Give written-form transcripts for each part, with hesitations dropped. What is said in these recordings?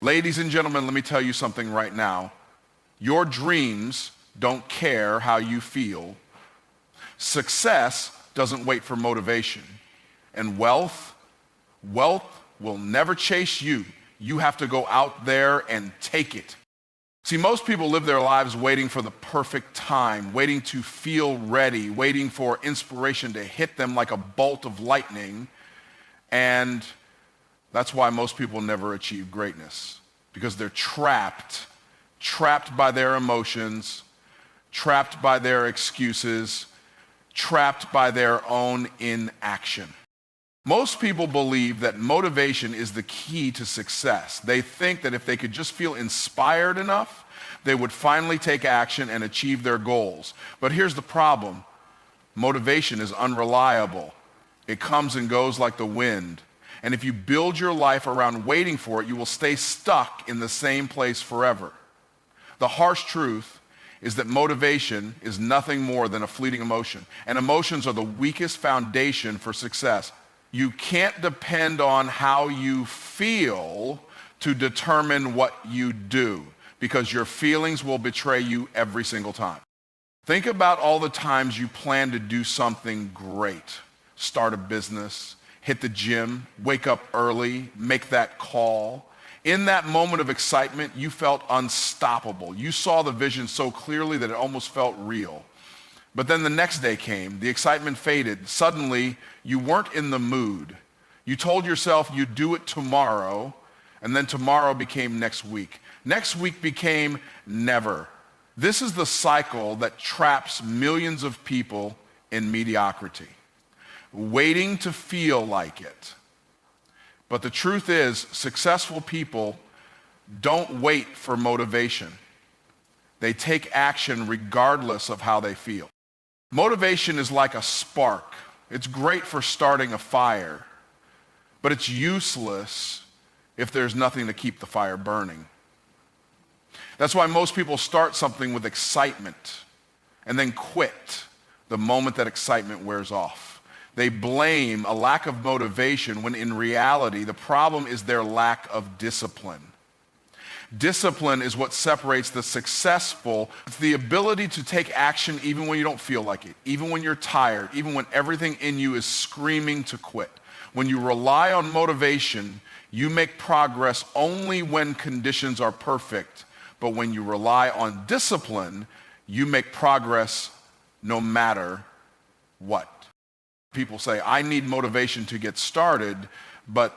Ladies and gentlemen, let me tell you something right now. Your dreams don't care how you feel. Success doesn't wait for motivation. And wealth will never chase you. You have to go out there and take it. See, most people live their lives waiting for the perfect time, waiting to feel ready, waiting for inspiration to hit them like a bolt of lightning. And that's why most people never achieve greatness, because they're trapped by their emotions, trapped by their excuses, trapped by their own inaction. Most people believe that motivation is the key to success. They think that if they could just feel inspired enough, they would finally take action and achieve their goals. But here's the problem. Motivation is unreliable. It comes and goes like the wind. And if you build your life around waiting for it, you will stay stuck in the same place forever. The harsh truth is that motivation is nothing more than a fleeting emotion. And emotions are the weakest foundation for success. You can't depend on how you feel to determine what you do, because your feelings will betray you every single time. Think about all the times you plan to do something great. Start a business, hit the gym, wake up early, make that call. In that moment of excitement, you felt unstoppable. You saw the vision so clearly that it almost felt real. But then the next day came, the excitement faded. Suddenly, you weren't in the mood. You told yourself you'd do it tomorrow, and then tomorrow became next week. Next week became never. This is the cycle that traps millions of people in mediocrity, waiting to feel like it. But the truth is, successful people don't wait for motivation. They take action regardless of how they feel. Motivation is like a spark. It's great for starting a fire, but it's useless if there's nothing to keep the fire burning. That's why most people start something with excitement and then quit the moment that excitement wears off. They blame a lack of motivation when in reality the problem is their lack of discipline. Discipline is what separates the successful. It's the ability to take action even when you don't feel like it, even when you're tired, even when everything in you is screaming to quit. When you rely on motivation, you make progress only when conditions are perfect. But when you rely on discipline, you make progress no matter what. People say, I need motivation to get started, but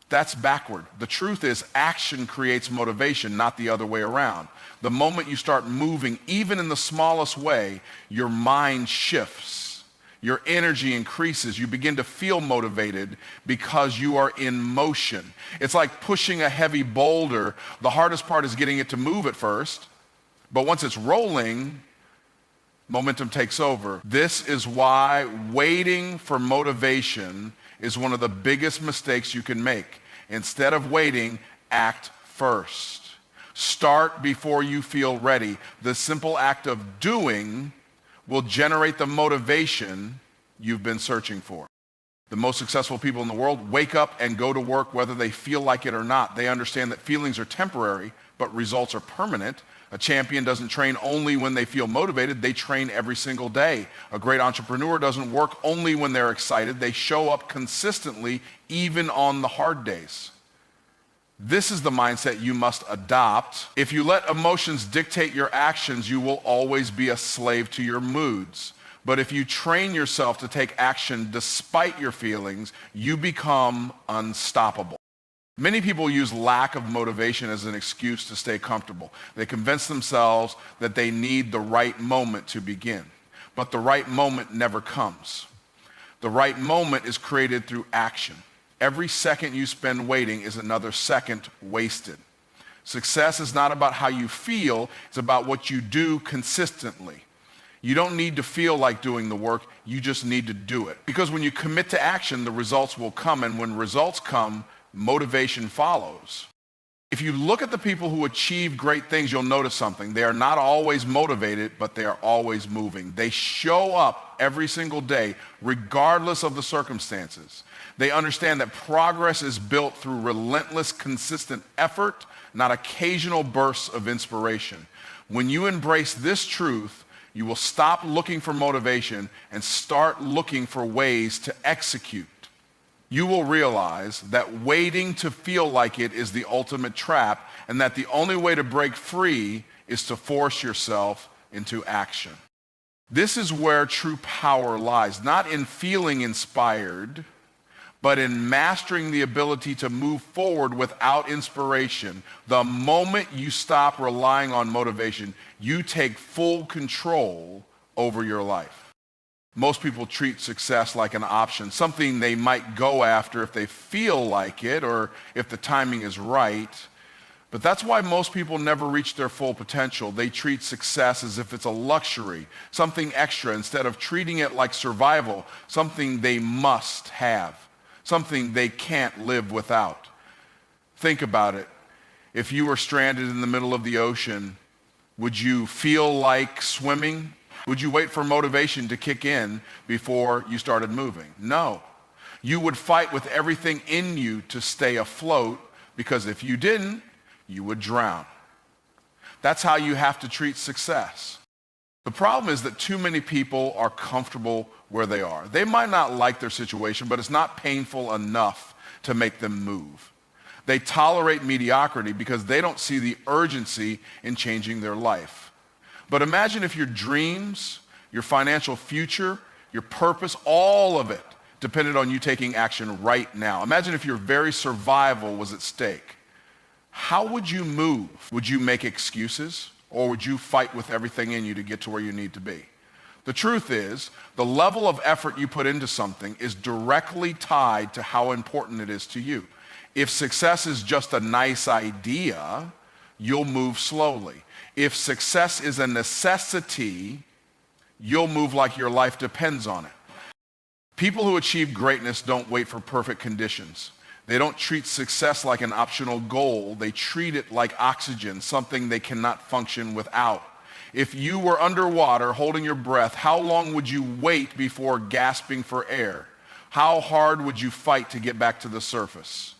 that's backward. The truth is, action creates motivation, not the other way around. The moment you start moving, even in the smallest way, your mind shifts. Your energy increases. You begin to feel motivated because you are in motion. It's like pushing a heavy boulder. The hardest part is getting it to move at first, but once it's rolling, momentum takes over. This is why waiting for motivation is one of the biggest mistakes you can make. Instead of waiting, act first. Start before you feel ready. The simple act of doing will generate the motivation you've been searching for. The most successful people in the world wake up and go to work whether they feel like it or not. They understand that feelings are temporary, but results are permanent. A champion doesn't train only when they feel motivated. They train every single day. A great entrepreneur doesn't work only when they're excited. They show up consistently, even on the hard days. This is the mindset you must adopt. If you let emotions dictate your actions, you will always be a slave to your moods. But if you train yourself to take action despite your feelings, you become unstoppable. Many people use lack of motivation as an excuse to stay comfortable. They convince themselves that they need the right moment to begin. But the right moment never comes. The right moment is created through action. Every second you spend waiting is another second wasted. Success is not about how you feel, it's about what you do consistently. You don't need to feel like doing the work, you just need to do it. Because when you commit to action, the results will come, and when results come, motivation follows. If you look at the people who achieve great things, you'll notice something. They are not always motivated, but they are always moving. They show up every single day, regardless of the circumstances. They understand that progress is built through relentless, consistent effort, not occasional bursts of inspiration. When you embrace this truth, you will stop looking for motivation and start looking for ways to execute. You will realize that waiting to feel like it is the ultimate trap, and that the only way to break free is to force yourself into action. This is where true power lies, not in feeling inspired, but in mastering the ability to move forward without inspiration. The moment you stop relying on motivation, you take full control over your life. Most people treat success like an option, something they might go after if they feel like it or if the timing is right. But that's why most people never reach their full potential. They treat success as if it's a luxury, something extra, instead of treating it like survival, something they must have, something they can't live without. Think about it. If you were stranded in the middle of the ocean, would you feel like swimming? Would you wait for motivation to kick in before you started moving? No. You would fight with everything in you to stay afloat, because if you didn't, you would drown. That's how you have to treat success. The problem is that too many people are comfortable where they are. They might not like their situation, but it's not painful enough to make them move. They tolerate mediocrity because they don't see the urgency in changing their life. But imagine if your dreams, your financial future, your purpose, all of it depended on you taking action right now. Imagine if your very survival was at stake. How would you move? Would you make excuses, or would you fight with everything in you to get to where you need to be? The truth is, the level of effort you put into something is directly tied to how important it is to you. If success is just a nice idea, you'll move slowly. If success is a necessity, you'll move like your life depends on it. People who achieve greatness don't wait for perfect conditions. They don't treat success like an optional goal. They treat it like oxygen, something they cannot function without. If you were underwater holding your breath, how long would you wait before gasping for air? How hard would you fight to get back to the surface?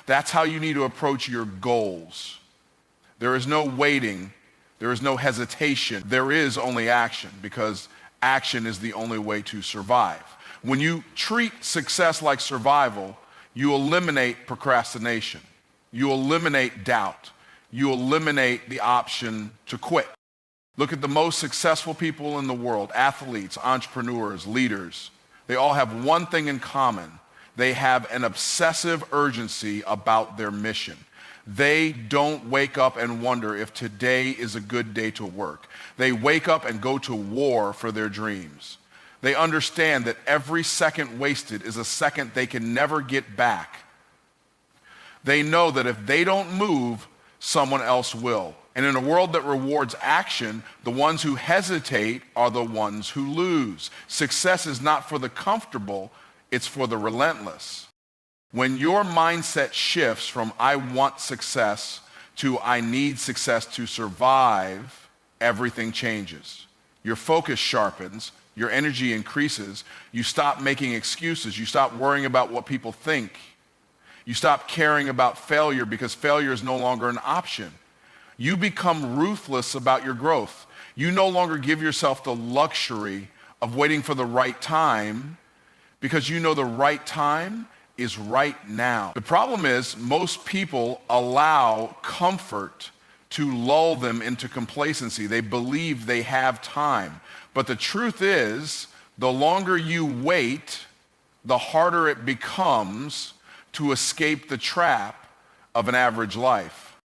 That's how you need to approach your goals. There is no waiting. There is no hesitation. There is only action, because action is the only way to survive. When you treat success like survival, you eliminate procrastination. You eliminate doubt. You eliminate the option to quit. Look at the most successful people in the world, athletes, entrepreneurs, leaders. They all have one thing in common. They have an obsessive urgency about their mission. They don't wake up and wonder if today is a good day to work. They wake up and go to war for their dreams. They understand that every second wasted is a second they can never get back. They know that if they don't move, someone else will. And in a world that rewards action, the ones who hesitate are the ones who lose. Success is not for the comfortable, it's for the relentless. When your mindset shifts from I want success to I need success to survive, everything changes. Your focus sharpens, your energy increases, you stop making excuses, you stop worrying about what people think. You stop caring about failure because failure is no longer an option. You become ruthless about your growth. You no longer give yourself the luxury of waiting for the right time, because you know the right time is right now. The problem is most people allow comfort to lull them into complacency. They believe they have time. But the truth is, the longer you wait, the harder it becomes to escape the trap of an average life.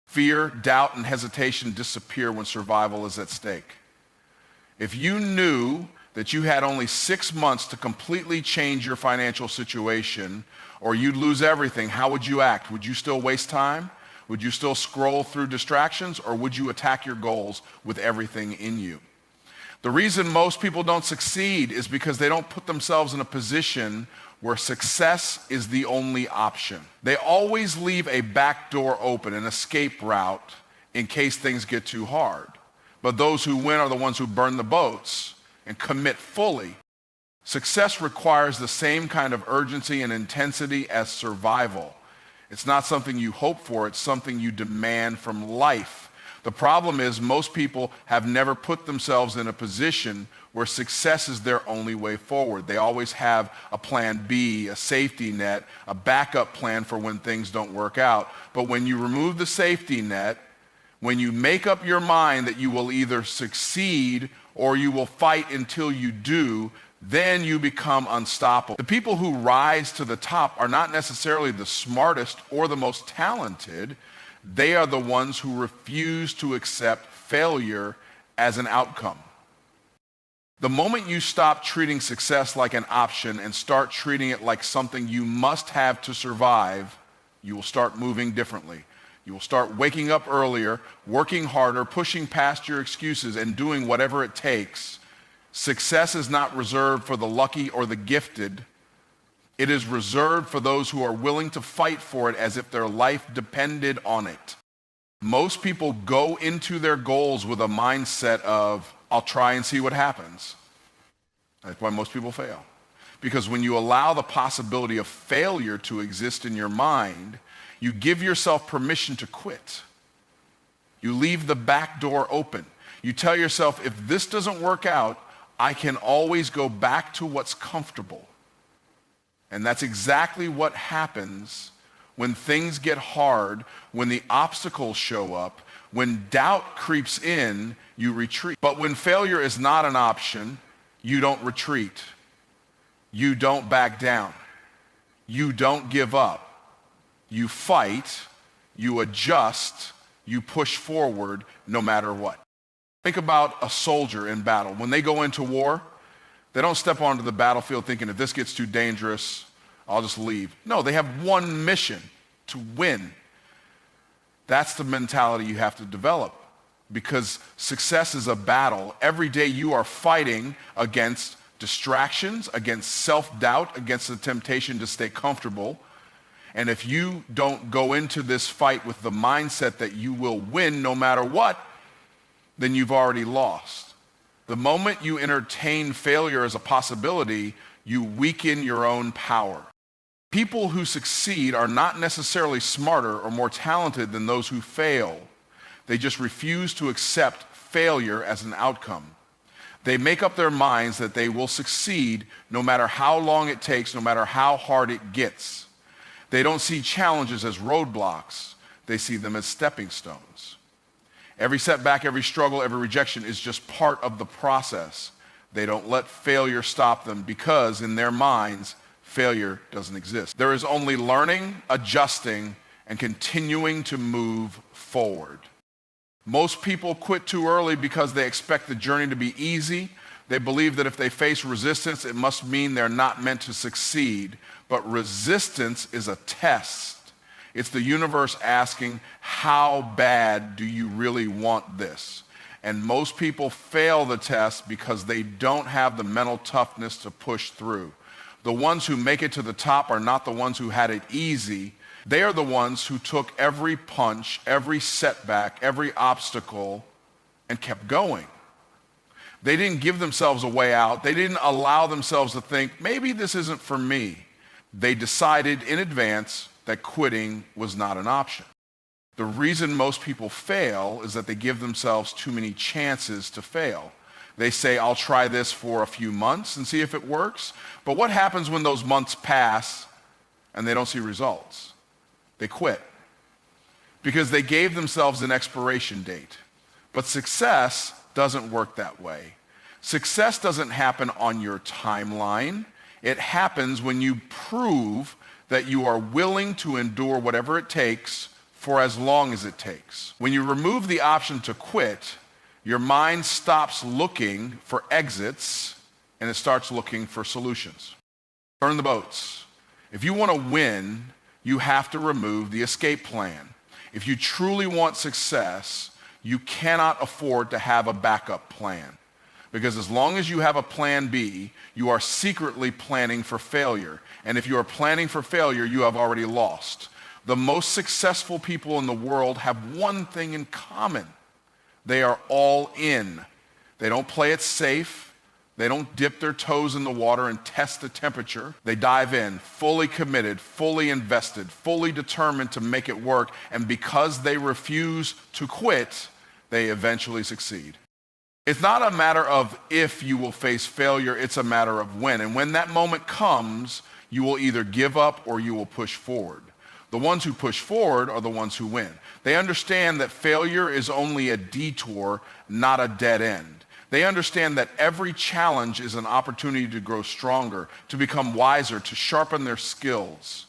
Fear, doubt, and hesitation disappear when survival is at stake. If you knew that you had only 6 months to completely change your financial situation, or you'd lose everything, how would you act? Would you still waste time? Would you still scroll through distractions, or would you attack your goals with everything in you? The reason most people don't succeed is because they don't put themselves in a position where success is the only option. They always leave a back door open, an escape route, in case things get too hard. But those who win are the ones who burn the boats and commit fully. Success requires the same kind of urgency and intensity as survival. It's not something you hope for, it's something you demand from life. The problem is most people have never put themselves in a position where success is their only way forward. They always have a plan B, a safety net, a backup plan for when things don't work out. But when you remove the safety net, when you make up your mind that you will either succeed or you will fight until you do, then you become unstoppable. The people who rise to the top are not necessarily the smartest or the most talented. They are the ones who refuse to accept failure as an outcome. The moment you stop treating success like an option and start treating it like something you must have to survive, you will start moving differently. You will start waking up earlier, working harder, pushing past your excuses, and doing whatever it takes. Success is not reserved for the lucky or the gifted. It is reserved for those who are willing to fight for it as if their life depended on it. Most people go into their goals with a mindset of, I'll try and see what happens. That's why most people fail. Because when you allow the possibility of failure to exist in your mind, you give yourself permission to quit. You leave the back door open. You tell yourself, if this doesn't work out, I can always go back to what's comfortable. And that's exactly what happens when things get hard, when the obstacles show up, when doubt creeps in, you retreat. But when failure is not an option, you don't retreat. You don't back down. You don't give up. You fight, you adjust, you push forward no matter what. Think about a soldier in battle. When they go into war, they don't step onto the battlefield thinking, if this gets too dangerous, I'll just leave. No, they have one mission: to win. That's the mentality you have to develop, because success is a battle. Every day you are fighting against distractions, against self-doubt, against the temptation to stay comfortable. And if you don't go into this fight with the mindset that you will win no matter what, then you've already lost. The moment you entertain failure as a possibility, you weaken your own power. People who succeed are not necessarily smarter or more talented than those who fail. They just refuse to accept failure as an outcome. They make up their minds that they will succeed no matter how long it takes, no matter how hard it gets. They don't see challenges as roadblocks. They see them as stepping stones. Every setback, every struggle, every rejection is just part of the process. They don't let failure stop them because in their minds, failure doesn't exist. There is only learning, adjusting, and continuing to move forward. Most people quit too early because they expect the journey to be easy. They believe that if they face resistance, it must mean they're not meant to succeed. But resistance is a test. It's the universe asking, how bad do you really want this? And most people fail the test because they don't have the mental toughness to push through. The ones who make it to the top are not the ones who had it easy. They are the ones who took every punch, every setback, every obstacle, and kept going. They didn't give themselves a way out. They didn't allow themselves to think, maybe this isn't for me. They decided in advance that quitting was not an option. The reason most people fail is that they give themselves too many chances to fail. They say, I'll try this for a few months and see if it works. But what happens when those months pass and they don't see results? They quit because they gave themselves an expiration date. But success doesn't work that way. Success doesn't happen on your timeline. It happens when you prove that you are willing to endure whatever it takes for as long as it takes. When you remove the option to quit, your mind stops looking for exits and it starts looking for solutions. Burn the boats. If you want to win, you have to remove the escape plan. If you truly want success, you cannot afford to have a backup plan. Because as long as you have a plan B, you are secretly planning for failure. And if you are planning for failure, you have already lost. The most successful people in the world have one thing in common. They are all in. They don't play it safe. They don't dip their toes in the water and test the temperature. They dive in, fully committed, fully invested, fully determined to make it work. And because they refuse to quit, they eventually succeed. It's not a matter of if you will face failure, it's a matter of when. And when that moment comes, you will either give up or you will push forward. The ones who push forward are the ones who win. They understand that failure is only a detour, not a dead end. They understand that every challenge is an opportunity to grow stronger, to become wiser, to sharpen their skills.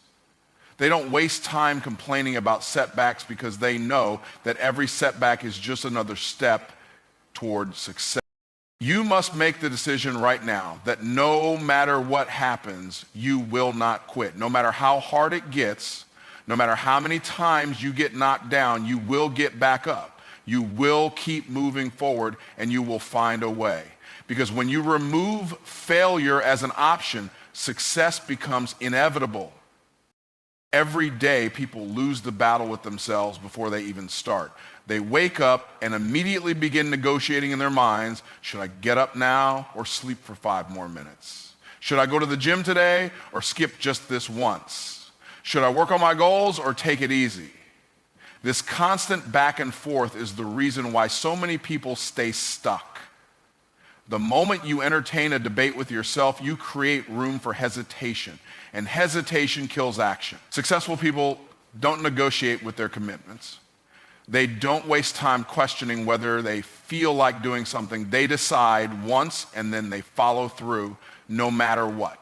They don't waste time complaining about setbacks because they know that every setback is just another step toward success. You must make the decision right now that no matter what happens, you will not quit. No matter how hard it gets, no matter how many times you get knocked down, you will get back up. You will keep moving forward and you will find a way. Because when you remove failure as an option, success becomes inevitable. Every day, people lose the battle with themselves before they even start. They wake up and immediately begin negotiating in their minds, should I get up now or sleep for 5 more minutes? Should I go to the gym today or skip just this once? Should I work on my goals or take it easy? This constant back and forth is the reason why so many people stay stuck. The moment you entertain a debate with yourself, you create room for hesitation, and hesitation kills action. Successful people don't negotiate with their commitments. They don't waste time questioning whether they feel like doing something. They decide once and then they follow through no matter what.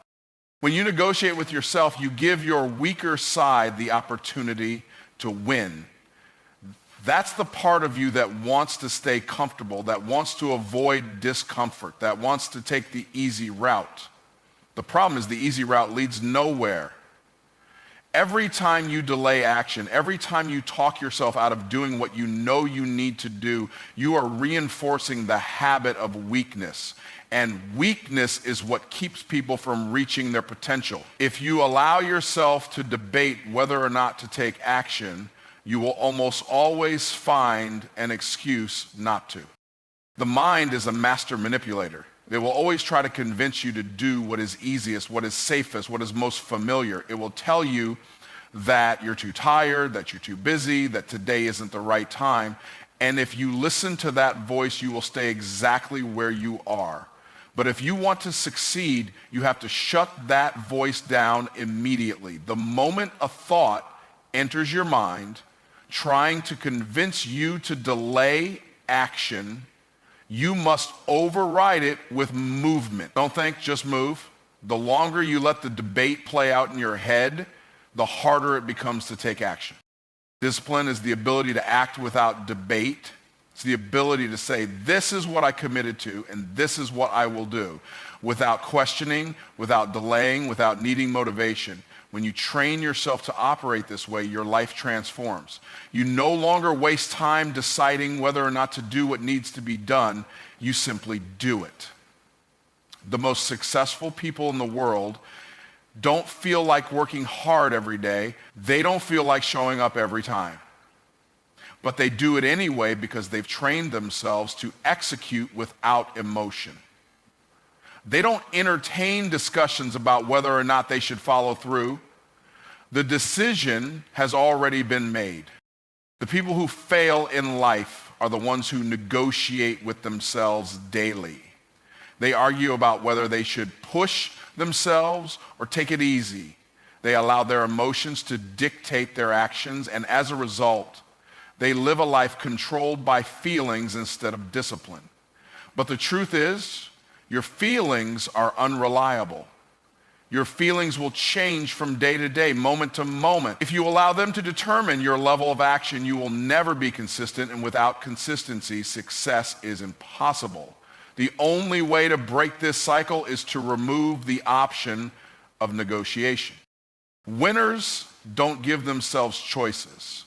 When you negotiate with yourself, you give your weaker side the opportunity to win. That's the part of you that wants to stay comfortable, that wants to avoid discomfort, that wants to take the easy route. The problem is the easy route leads nowhere. Every time you delay action, every time you talk yourself out of doing what you know you need to do, you are reinforcing the habit of weakness. And weakness is what keeps people from reaching their potential. If you allow yourself to debate whether or not to take action, you will almost always find an excuse not to. The mind is a master manipulator. They will always try to convince you to do what is easiest, what is safest, what is most familiar. It will tell you that you're too tired, that you're too busy, that today isn't the right time. And if you listen to that voice, you will stay exactly where you are. But if you want to succeed, you have to shut that voice down immediately. The moment a thought enters your mind trying to convince you to delay action, you must override it with movement. Don't think, just move. The longer you let the debate play out in your head, the harder it becomes to take action. Discipline is the ability to act without debate. It's the ability to say, this is what I committed to, and this is what I will do, without questioning, without delaying, without needing motivation. When you train yourself to operate this way, your life transforms. You no longer waste time deciding whether or not to do what needs to be done. You simply do it. The most successful people in the world don't feel like working hard every day. They don't feel like showing up every time. But they do it anyway because they've trained themselves to execute without emotion. They don't entertain discussions about whether or not they should follow through. The decision has already been made. The people who fail in life are the ones who negotiate with themselves daily. They argue about whether they should push themselves or take it easy. They allow their emotions to dictate their actions, and as a result, they live a life controlled by feelings instead of discipline. But the truth is, your feelings are unreliable. Your feelings will change from day to day, moment to moment. If you allow them to determine your level of action, you will never be consistent, and without consistency, success is impossible. The only way to break this cycle is to remove the option of negotiation. Winners don't give themselves choices.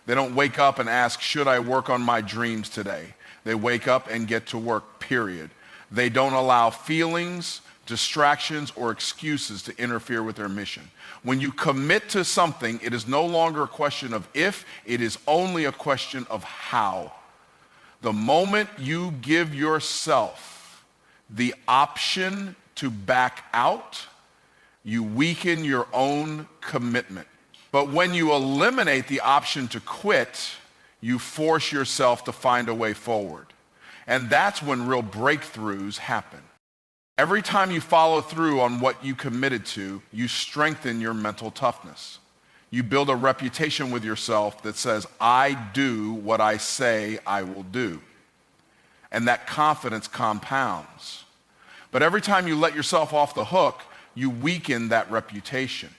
They don't wake up and ask, should I work on my dreams today? They wake up and get to work, period. They don't allow feelings, distractions, or excuses to interfere with their mission. When you commit to something, it is no longer a question of if, it is only a question of how. The moment you give yourself the option to back out, you weaken your own commitment. But when you eliminate the option to quit, you force yourself to find a way forward. And that's when real breakthroughs happen. Every time you follow through on what you committed to, you strengthen your mental toughness. You build a reputation with yourself that says, I do what I say I will do. And that confidence compounds. But every time you let yourself off the hook, you weaken that reputation.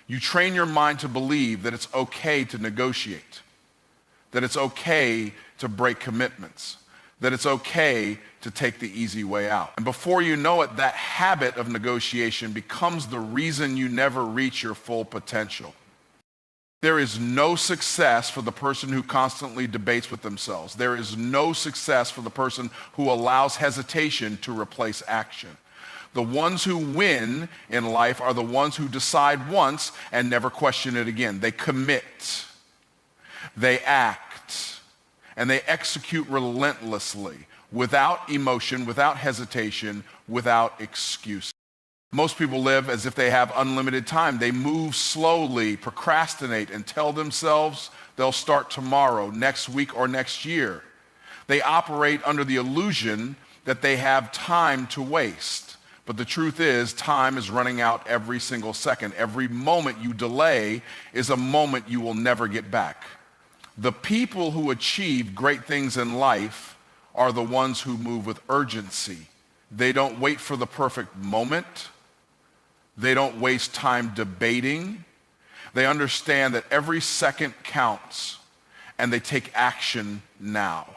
You train your mind to believe that it's okay to negotiate, that it's okay to break commitments, that it's okay to take the easy way out. And before you know it, that habit of negotiation becomes the reason you never reach your full potential. There is no success for the person who constantly debates with themselves. There is no success for the person who allows hesitation to replace action. The ones who win in life are the ones who decide once and never question it again. They commit, they act, and they execute relentlessly, without emotion, without hesitation, without excuse. Most people live as if they have unlimited time. They move slowly, procrastinate, and tell themselves they'll start tomorrow, next week, or next year. They operate under the illusion that they have time to waste. But the truth is, time is running out every single second. Every moment you delay is a moment you will never get back. The people who achieve great things in life are the ones who move with urgency. They don't wait for the perfect moment. They don't waste time debating. They understand that every second counts, and they take action now.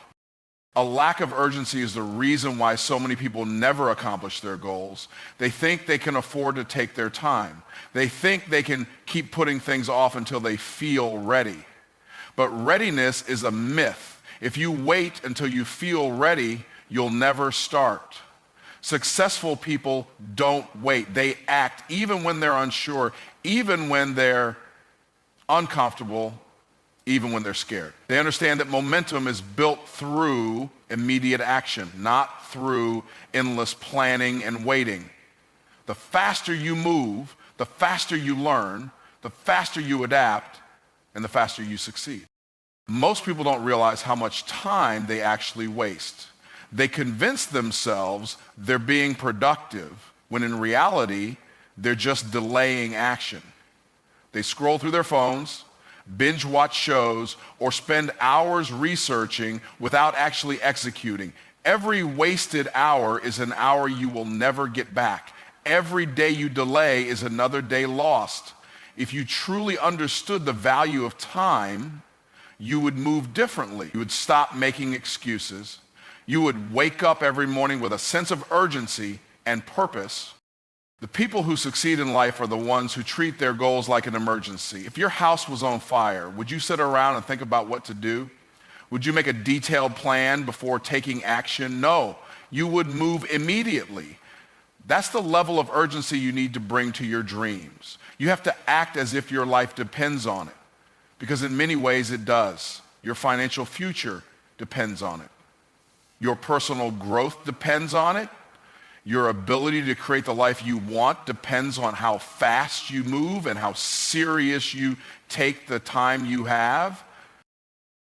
A lack of urgency is the reason why so many people never accomplish their goals. They think they can afford to take their time. They think they can keep putting things off until they feel ready. But readiness is a myth. If you wait until you feel ready, you'll never start. Successful people don't wait. They act even when they're unsure, even when they're uncomfortable, even when they're scared. They understand that momentum is built through immediate action, not through endless planning and waiting. The faster you move, the faster you learn, the faster you adapt, and the faster you succeed. Most people don't realize how much time they actually waste. They convince themselves they're being productive, when in reality, they're just delaying action. They scroll through their phones, binge watch shows, or spend hours researching without actually executing. Every wasted hour is an hour you will never get back. Every day you delay is another day lost. If you truly understood the value of time, you would move differently. You would stop making excuses. You would wake up every morning with a sense of urgency and purpose. The people who succeed in life are the ones who treat their goals like an emergency. If your house was on fire, would you sit around and think about what to do? Would you make a detailed plan before taking action? No, you would move immediately. That's the level of urgency you need to bring to your dreams. You have to act as if your life depends on it, because in many ways it does. Your financial future depends on it. Your personal growth depends on it. Your ability to create the life you want depends on how fast you move and how serious you take the time you have.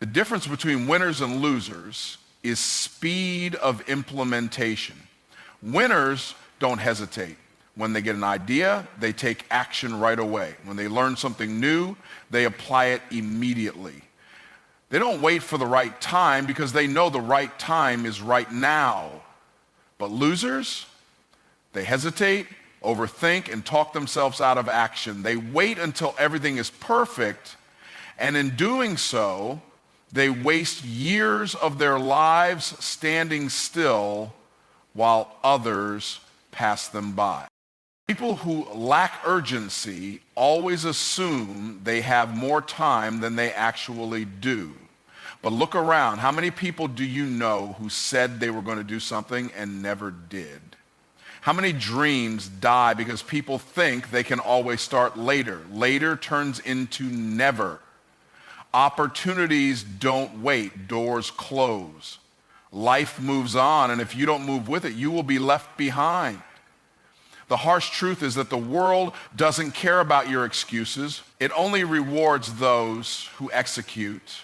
The difference between winners and losers is speed of implementation. Winners don't hesitate. When they get an idea, they take action right away. When they learn something new, they apply it immediately. They don't wait for the right time because they know the right time is right now. But losers, they hesitate, overthink, and talk themselves out of action. They wait until everything is perfect, and in doing so, they waste years of their lives standing still while others pass them by. People who lack urgency always assume they have more time than they actually do. But look around. How many people do you know who said they were going to do something and never did? How many dreams die because people think they can always start later? Later turns into never. Opportunities don't wait. Doors close. Life moves on, and if you don't move with it, you will be left behind. The harsh truth is that the world doesn't care about your excuses. It only rewards those who execute.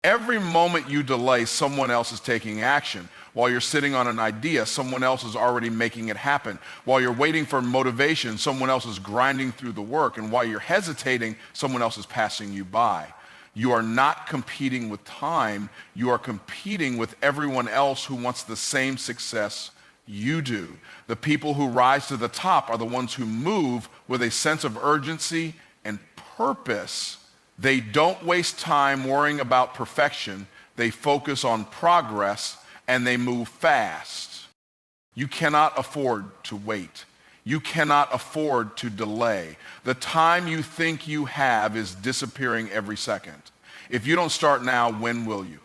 Every moment you delay, someone else is taking action. While you're sitting on an idea, someone else is already making it happen. While you're waiting for motivation, someone else is grinding through the work. And while you're hesitating, someone else is passing you by. You are not competing with time. You are competing with everyone else who wants the same success you do. The people who rise to the top are the ones who move with a sense of urgency and purpose. They don't waste time worrying about perfection. They focus on progress and they move fast. You cannot afford to wait. You cannot afford to delay. The time you think you have is disappearing every second. If you don't start now, when will you?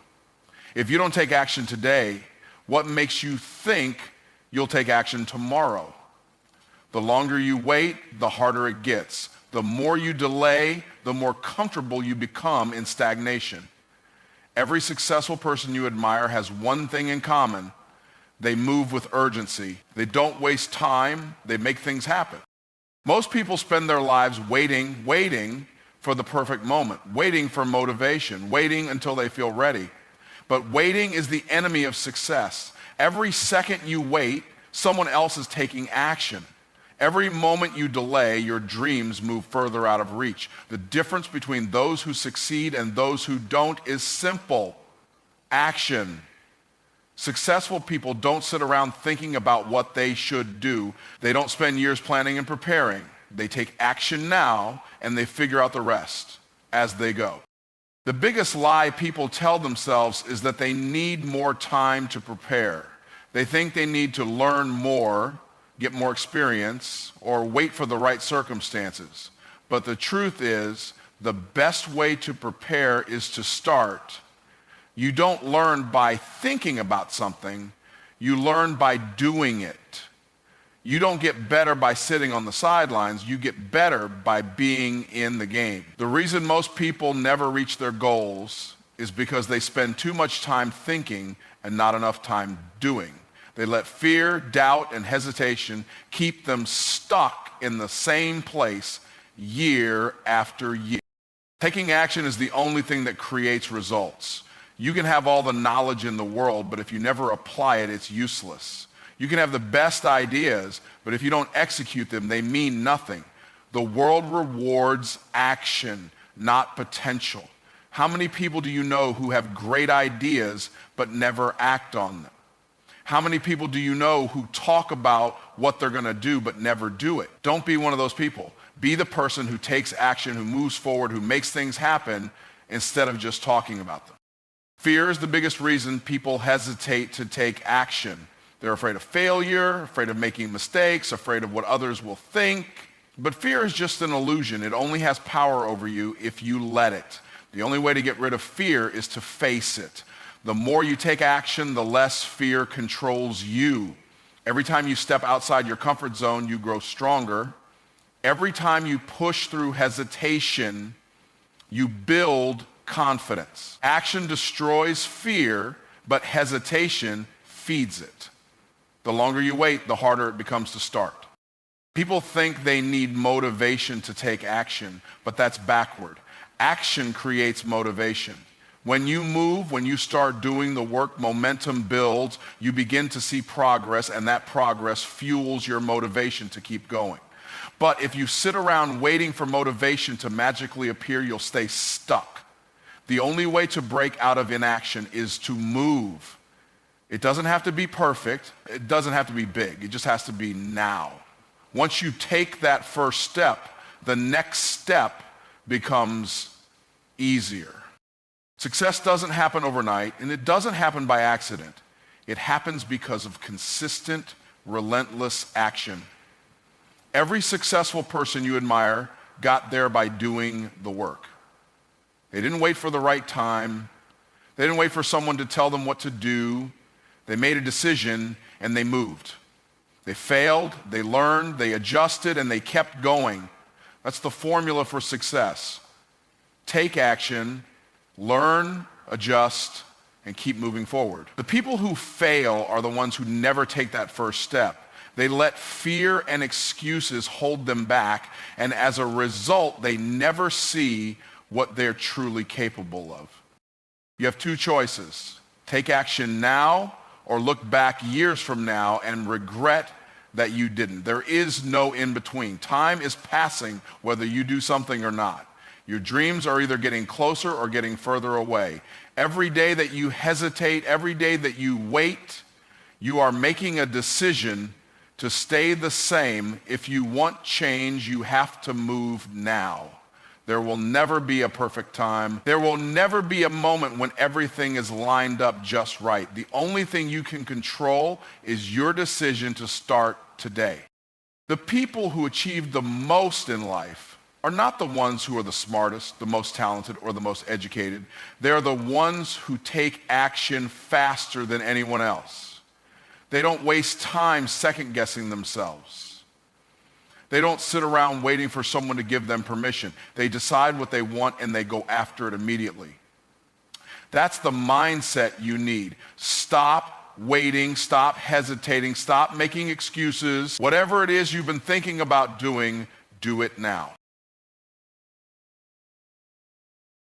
If you don't take action today, what makes you think you'll take action tomorrow? The longer you wait, the harder it gets. The more you delay, the more comfortable you become in stagnation. Every successful person you admire has one thing in common. They move with urgency. They don't waste time. They make things happen. Most people spend their lives waiting for the perfect moment, waiting for motivation, waiting until they feel ready. But waiting is the enemy of success. Every second you wait, someone else is taking action. Every moment you delay, your dreams move further out of reach. The difference between those who succeed and those who don't is simple: action. Successful people don't sit around thinking about what they should do. They don't spend years planning and preparing. They take action now, and they figure out the rest as they go. The biggest lie people tell themselves is that they need more time to prepare. They think they need to learn more, get more experience, or wait for the right circumstances. But the truth is, the best way to prepare is to start. You don't learn by thinking about something, you learn by doing it. You don't get better by sitting on the sidelines, you get better by being in the game. The reason most people never reach their goals is because they spend too much time thinking and not enough time doing. They let fear, doubt, and hesitation keep them stuck in the same place year after year. Taking action is the only thing that creates results. You can have all the knowledge in the world, but if you never apply it, it's useless. You can have the best ideas, but if you don't execute them, they mean nothing. The world rewards action, not potential. How many people do you know who have great ideas but never act on them? How many people do you know who talk about what they're going to do but never do it? Don't be one of those people. Be the person who takes action, who moves forward, who makes things happen instead of just talking about them. Fear is the biggest reason people hesitate to take action. They're afraid of failure, afraid of making mistakes, afraid of what others will think. But fear is just an illusion. It only has power over you if you let it. The only way to get rid of fear is to face it. The more you take action, the less fear controls you. Every time you step outside your comfort zone, you grow stronger. Every time you push through hesitation, you build confidence. Action destroys fear, but hesitation feeds it. The longer you wait, the harder it becomes to start. People think they need motivation to take action, but that's backward. Action creates motivation. When you move, when you start doing the work, momentum builds, you begin to see progress, and that progress fuels your motivation to keep going. But if you sit around waiting for motivation to magically appear, you'll stay stuck. The only way to break out of inaction is to move. It doesn't have to be perfect. It doesn't have to be big. It just has to be now. Once you take that first step, the next step becomes easier. Success doesn't happen overnight, and it doesn't happen by accident. It happens because of consistent, relentless action. Every successful person you admire got there by doing the work. They didn't wait for the right time. They didn't wait for someone to tell them what to do. They made a decision and they moved. They failed, they learned, they adjusted, and they kept going. That's the formula for success. Take action, learn, adjust, and keep moving forward. The people who fail are the ones who never take that first step. They let fear and excuses hold them back, and as a result, they never see what they're truly capable of. You have two choices. Take action now, or look back years from now and regret that you didn't. There is no in between. Time is passing whether you do something or not. Your dreams are either getting closer or getting further away. Every day that you hesitate, every day that you wait, you are making a decision to stay the same. If you want change, you have to move now. There will never be a perfect time. There will never be a moment when everything is lined up just right. The only thing you can control is your decision to start today. The people who achieve the most in life are not the ones who are the smartest, the most talented, or the most educated. They're the ones who take action faster than anyone else. They don't waste time second-guessing themselves. They don't sit around waiting for someone to give them permission. They decide what they want and they go after it immediately. That's the mindset you need. Stop waiting, stop hesitating, stop making excuses. Whatever it is you've been thinking about doing, do it now.